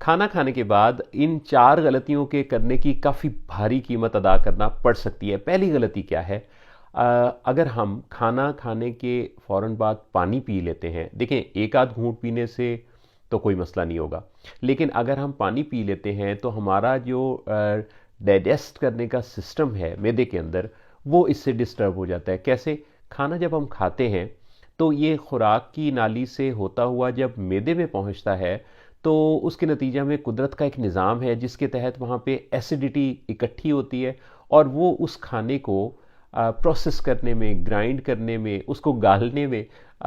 खाना खाने के बाद इन 4 गलतियों के करने की काफ़ी भारी कीमत अदा करना पड़ सकती है। पहली गलती क्या है? अगर हम खाना खाने के फ़ौरन बाद पानी पी लेते हैं, देखें एक आध घूंट पीने से तो कोई मसला नहीं होगा, लेकिन अगर हम पानी पी लेते हैं तो हमारा जो डाइजेस्ट करने का सिस्टम है मैदे के अंदर, वो इससे डिस्टर्ब हो जाता है। कैसे? खाना जब हम खाते हैं तो ये खुराक की नाली से होता हुआ जब मैदे में पहुंचता है, तो उसके नतीजा में कुदरत का एक निज़ाम है जिसके तहत वहाँ पे एसिडिटी इकट्ठी होती है और वो उस खाने को प्रोसेस करने में, ग्राइंड करने में, उसको गालने में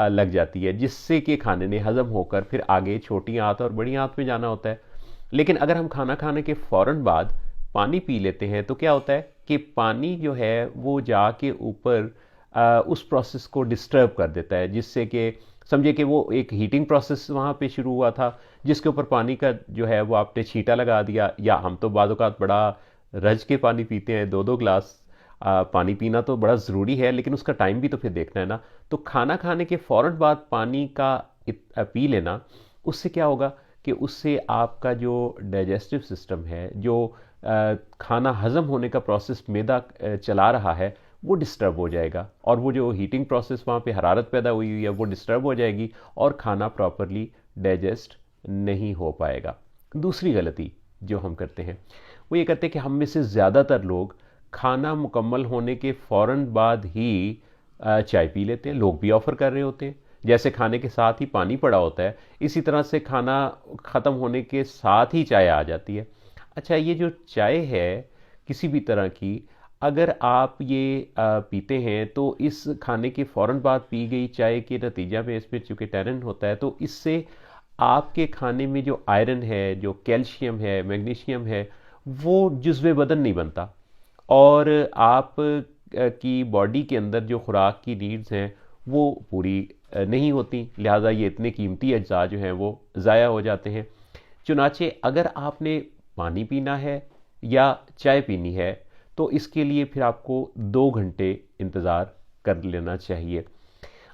लग जाती है, जिससे कि खाने ने हज़म होकर फिर आगे छोटी आंत और बड़ी आंत में जाना होता है। लेकिन अगर हम खाना खाने के फ़ौरन बाद पानी पी लेते हैं तो क्या होता है कि पानी जो है वो जाके ऊपर उस प्रोसेस को डिस्टर्ब कर देता है, जिससे कि समझे कि वो एक हीटिंग प्रोसेस वहाँ पे शुरू हुआ था जिसके ऊपर पानी का जो है वो आपने छींटा लगा दिया, या हम तो बाद औक़ात बड़ा रज के पानी पीते हैं, 2-2 ग्लास पानी पीना तो बड़ा ज़रूरी है, लेकिन उसका टाइम भी तो फिर देखना है ना। तो खाना खाने के फ़ौरन बाद पानी का पी लेना, उससे क्या होगा कि उससे आपका जो डाइजेस्टिव सिस्टम है, जो खाना हज़म होने का प्रोसेस मैदा चला रहा है, वो डिस्टर्ब हो जाएगा और वो जो हीटिंग प्रोसेस वहाँ पे हरारत पैदा हुई हुई है वो डिस्टर्ब हो जाएगी और खाना प्रॉपरली डाइजेस्ट नहीं हो पाएगा। दूसरी गलती जो हम करते हैं वो ये करते हैं कि हम में से ज़्यादातर लोग खाना मुकम्मल होने के फ़ौरन बाद ही चाय पी लेते हैं। लोग भी ऑफ़र कर रहे होते हैं, जैसे खाने के साथ ही पानी पड़ा होता है, इसी तरह से खाना ख़त्म होने के साथ ही चाय आ जाती है। अच्छा, ये जो चाय है किसी भी तरह की, अगर आप ये पीते हैं तो इस खाने के फ़ौरन बाद पी गई चाय के नतीजा में इसमें चूँकि टैनिन होता है, तो इससे आपके खाने में जो आयरन है, जो कैल्शियम है, मैग्नीशियम है, वो जुज़्व बदन नहीं बनता और आप की बॉडी के अंदर जो खुराक की नीड्स हैं वो पूरी नहीं होती, लिहाजा ये इतने कीमती अज्जा जो हैं वो ज़ाया हो जाते हैं। चुनाचे अगर आपने पानी पीना है या चाय पीनी है तो इसके लिए फिर आपको 2 घंटे इंतज़ार कर लेना चाहिए।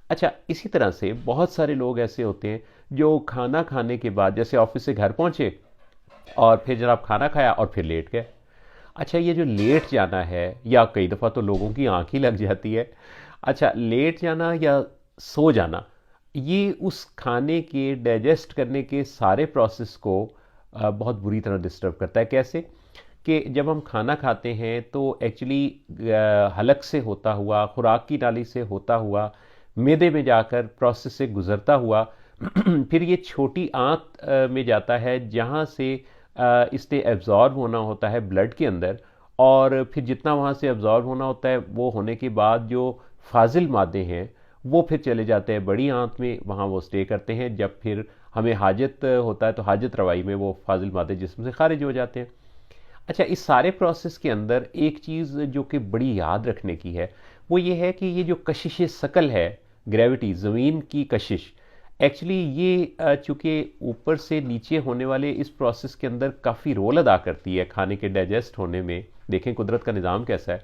अच्छा, इसी तरह से बहुत सारे लोग ऐसे होते हैं जो खाना खाने के बाद जैसे ऑफिस से घर पहुंचे और फिर जनाब खाना खाया और फिर लेट गए। अच्छा, ये जो लेट जाना है, या कई दफ़ा तो लोगों की आंख ही लग जाती है। अच्छा, लेट जाना या सो जाना, ये उस खाने के डाइजेस्ट करने के सारे प्रोसेस को बहुत बुरी तरह डिस्टर्ब करता है। कैसे? कि जब हम खाना खाते हैं तो एक्चुअली हलक से होता हुआ, खुराक की नाली से होता हुआ, मैदे में जाकर प्रोसेस से गुजरता हुआ फिर ये छोटी आंत में जाता है जहाँ से इसने एब्जॉर्ब होना होता है ब्लड के अंदर, और फिर जितना वहाँ से एब्जॉर्ब होना होता है वो होने के बाद जो फाजिल मादे हैं वो फिर चले जाते हैं बड़ी आंत में, वहाँ वो स्टे करते हैं। जब फिर हमें हाजत होता है तो हाजत रवाई में वो फाजिल मादे जिस्म से खारिज हो जाते हैं। अच्छा, इस सारे प्रोसेस के अंदर एक चीज़ जो कि बड़ी याद रखने की है वो ये है कि ये जो कशिश शकल है, ग्रेविटी, ज़मीन की कशिश, एक्चुअली ये चूँकि ऊपर से नीचे होने वाले इस प्रोसेस के अंदर काफ़ी रोल अदा करती है खाने के डाइजेस्ट होने में। देखें कुदरत का निज़ाम कैसा है।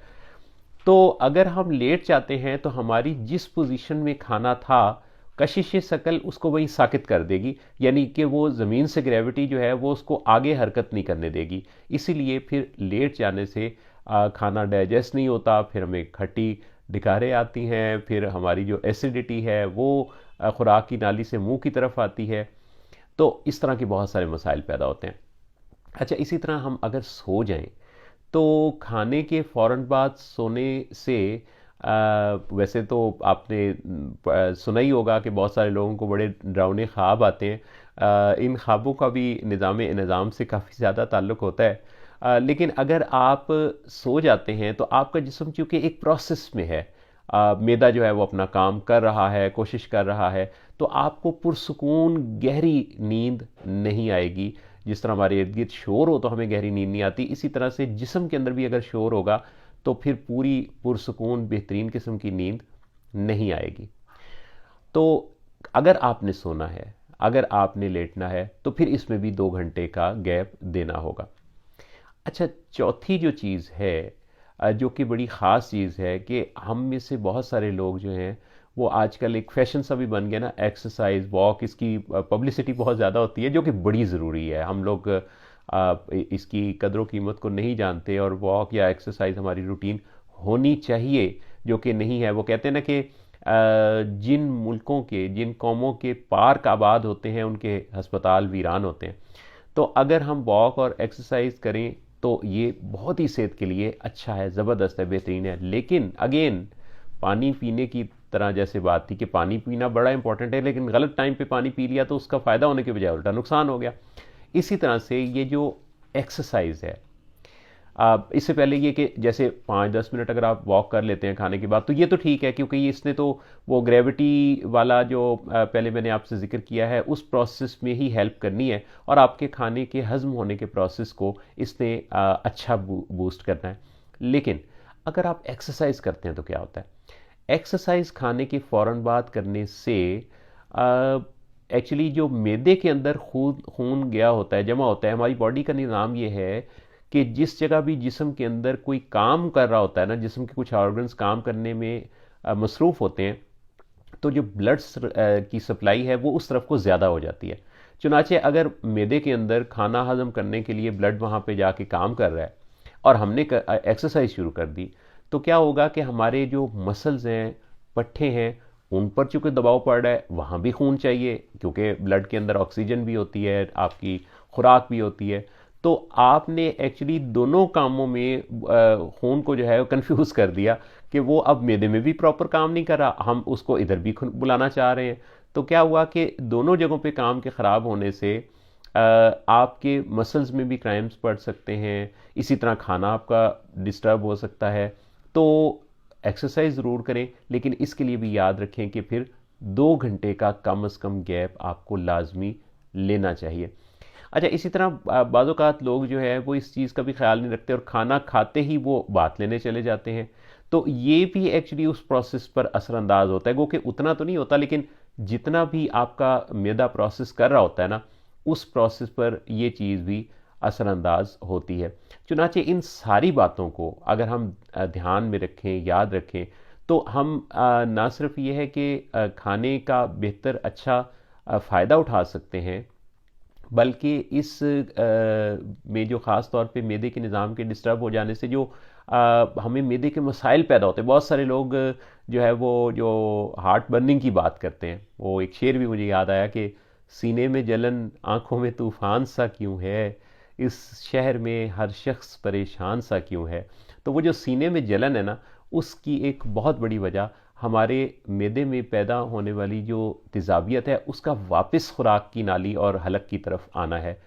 तो अगर हम लेट जाते हैं तो हमारी जिस पोजीशन में खाना था, कशिश शकल उसको वहीं साकित कर देगी, यानी कि वो ज़मीन से ग्रेविटी जो है वो उसको आगे हरकत नहीं करने देगी। इसीलिए फिर लेट जाने से खाना डाइजेस्ट नहीं होता, फिर हमें खट्टी डिकारें आती हैं, फिर हमारी जो एसिडिटी है वो खुराक की नाली से मुंह की तरफ आती है। तो इस तरह के बहुत सारे मसाइल पैदा होते हैं। अच्छा, इसी तरह हम अगर सो जाएं तो खाने के फ़ौरन बाद सोने से वैसे तो आपने सुना ही होगा कि बहुत सारे लोगों को बड़े डरावने ख्वाब आते हैं। इन ख्वाबों का भी निज़ाम से काफ़ी ज़्यादा ताल्लुक़ होता है। लेकिन अगर आप सो जाते हैं तो आपका जिस्म चूँकि एक प्रोसेस में है, मैदा जो है वो अपना काम कर रहा है, कोशिश कर रहा है, तो आपको पुरसुकून गहरी नींद नहीं आएगी। जिस तरह हमारे इर्द गिर्द शोर हो तो हमें गहरी नींद नहीं आती, इसी तरह से जिस्म के अंदर भी अगर शोर होगा तो फिर पूरी पुरसुकून बेहतरीन किस्म की नींद नहीं आएगी। तो अगर आपने सोना है, अगर आपने लेटना है तो फिर इसमें भी 2 घंटे का गैप देना होगा। अच्छा, चौथी जो चीज़ है जो कि बड़ी ख़ास चीज़ है कि हम में से बहुत सारे लोग जो हैं वो आजकल एक फैशन सा भी बन गया ना, एक्सरसाइज वॉक, इसकी पब्लिसिटी बहुत ज़्यादा होती है जो कि बड़ी ज़रूरी है। हम लोग इसकी कदरों कीमत को नहीं जानते, और वॉक या एक्सरसाइज हमारी रूटीन होनी चाहिए, जो कि नहीं है। वो कहते हैं ना कि जिन मुल्कों के, जिन कौमों के पार्क आबाद होते हैं उनके अस्पताल वीरान होते हैं। तो अगर हम वॉक और एक्सरसाइज करें तो ये बहुत ही सेहत के लिए अच्छा है, ज़बरदस्त है, बेहतरीन है। लेकिन अगेन, पानी पीने की तरह जैसे बात थी कि पानी पीना बड़ा इंपॉर्टेंट है, लेकिन गलत टाइम पे पानी पी लिया तो उसका फ़ायदा होने के बजाय उल्टा नुकसान हो गया। इसी तरह से ये जो एक्सरसाइज है, इससे पहले ये कि जैसे 5-10 मिनट अगर आप वॉक कर लेते हैं खाने के बाद, तो ये तो ठीक है, क्योंकि इसने तो वो ग्रेविटी वाला जो पहले मैंने आपसे जिक्र किया है उस प्रोसेस में ही हेल्प करनी है, और आपके खाने के हजम होने के प्रोसेस को इसने अच्छा बूस्ट करना है। लेकिन अगर आप एक्सरसाइज करते हैं तो क्या होता है? एक्सरसाइज खाने के फ़ौरन बाद करने से एक्चुअली जो मैदे के अंदर खून खून गया होता है, जमा होता है, हमारी बॉडी का निज़ाम ये है कि जिस जगह भी जिस्म के अंदर कोई काम कर रहा होता है ना, जिस्म के कुछ ऑर्गन्स काम करने में मसरूफ़ होते हैं, तो जो ब्लड की सप्लाई है वो उस तरफ को ज़्यादा हो जाती है। चुनाचे अगर मैदे के अंदर खाना हजम करने के लिए ब्लड वहाँ पे जाके काम कर रहा है और हमने एक्सरसाइज शुरू कर दी, तो क्या होगा कि हमारे जो मसल्स हैं, पट्ठे हैं, उन पर चूंकि दबाव पड़ रहा है, वहाँ भी खून चाहिए, क्योंकि ब्लड के अंदर ऑक्सीजन भी होती है, आपकी खुराक भी होती है। तो आपने एक्चुअली दोनों कामों में खून को जो है कंफ्यूज कर दिया कि वो अब मैदे में भी प्रॉपर काम नहीं कर रहा, हम उसको इधर भी बुलाना चाह रहे हैं। तो क्या हुआ कि दोनों जगहों पे काम के ख़राब होने से आपके मसल्स में भी क्राइम्स पड़ सकते हैं, इसी तरह खाना आपका डिस्टर्ब हो सकता है। तो एक्सरसाइज ज़रूर करें, लेकिन इसके लिए भी याद रखें कि फिर 2 घंटे का कम से कम गैप आपको लाजमी लेना चाहिए। अच्छा, इसी तरह बाज़-औक़ात लोग जो है वो इस चीज़ का भी ख्याल नहीं रखते और खाना खाते ही वो बात लेने चले जाते हैं। तो ये भी एक्चुअली उस प्रोसेस पर असरअंदाज होता है, गो कि उतना तो नहीं होता, लेकिन जितना भी आपका मैदा प्रोसेस कर रहा होता है ना, उस प्रोसेस पर ये चीज़ भी असरअंदाज होती है। चुनांचे इन सारी बातों को अगर हम ध्यान में रखें, याद रखें, तो हम ना सिर्फ ये है कि खाने का बेहतर अच्छा फ़ायदा उठा सकते हैं, बल्कि इस में जो ख़ास तौर पे मैदे के निज़ाम के डिस्टर्ब हो जाने से जो हमें मैदे के मसाइल पैदा होते हैं। बहुत सारे लोग जो है वो जो हार्ट बर्निंग की बात करते हैं, वो एक शेर भी मुझे याद आया कि सीने में जलन, आंखों में तूफान सा क्यों है, इस शहर में हर शख्स परेशान सा क्यों है। तो वो जो सीने में जलन है ना, उसकी एक बहुत बड़ी वजह हमारे मैदे में पैदा होने वाली जो तेज़ाबियत है उसका वापस खुराक की नाली और हलक की तरफ आना है।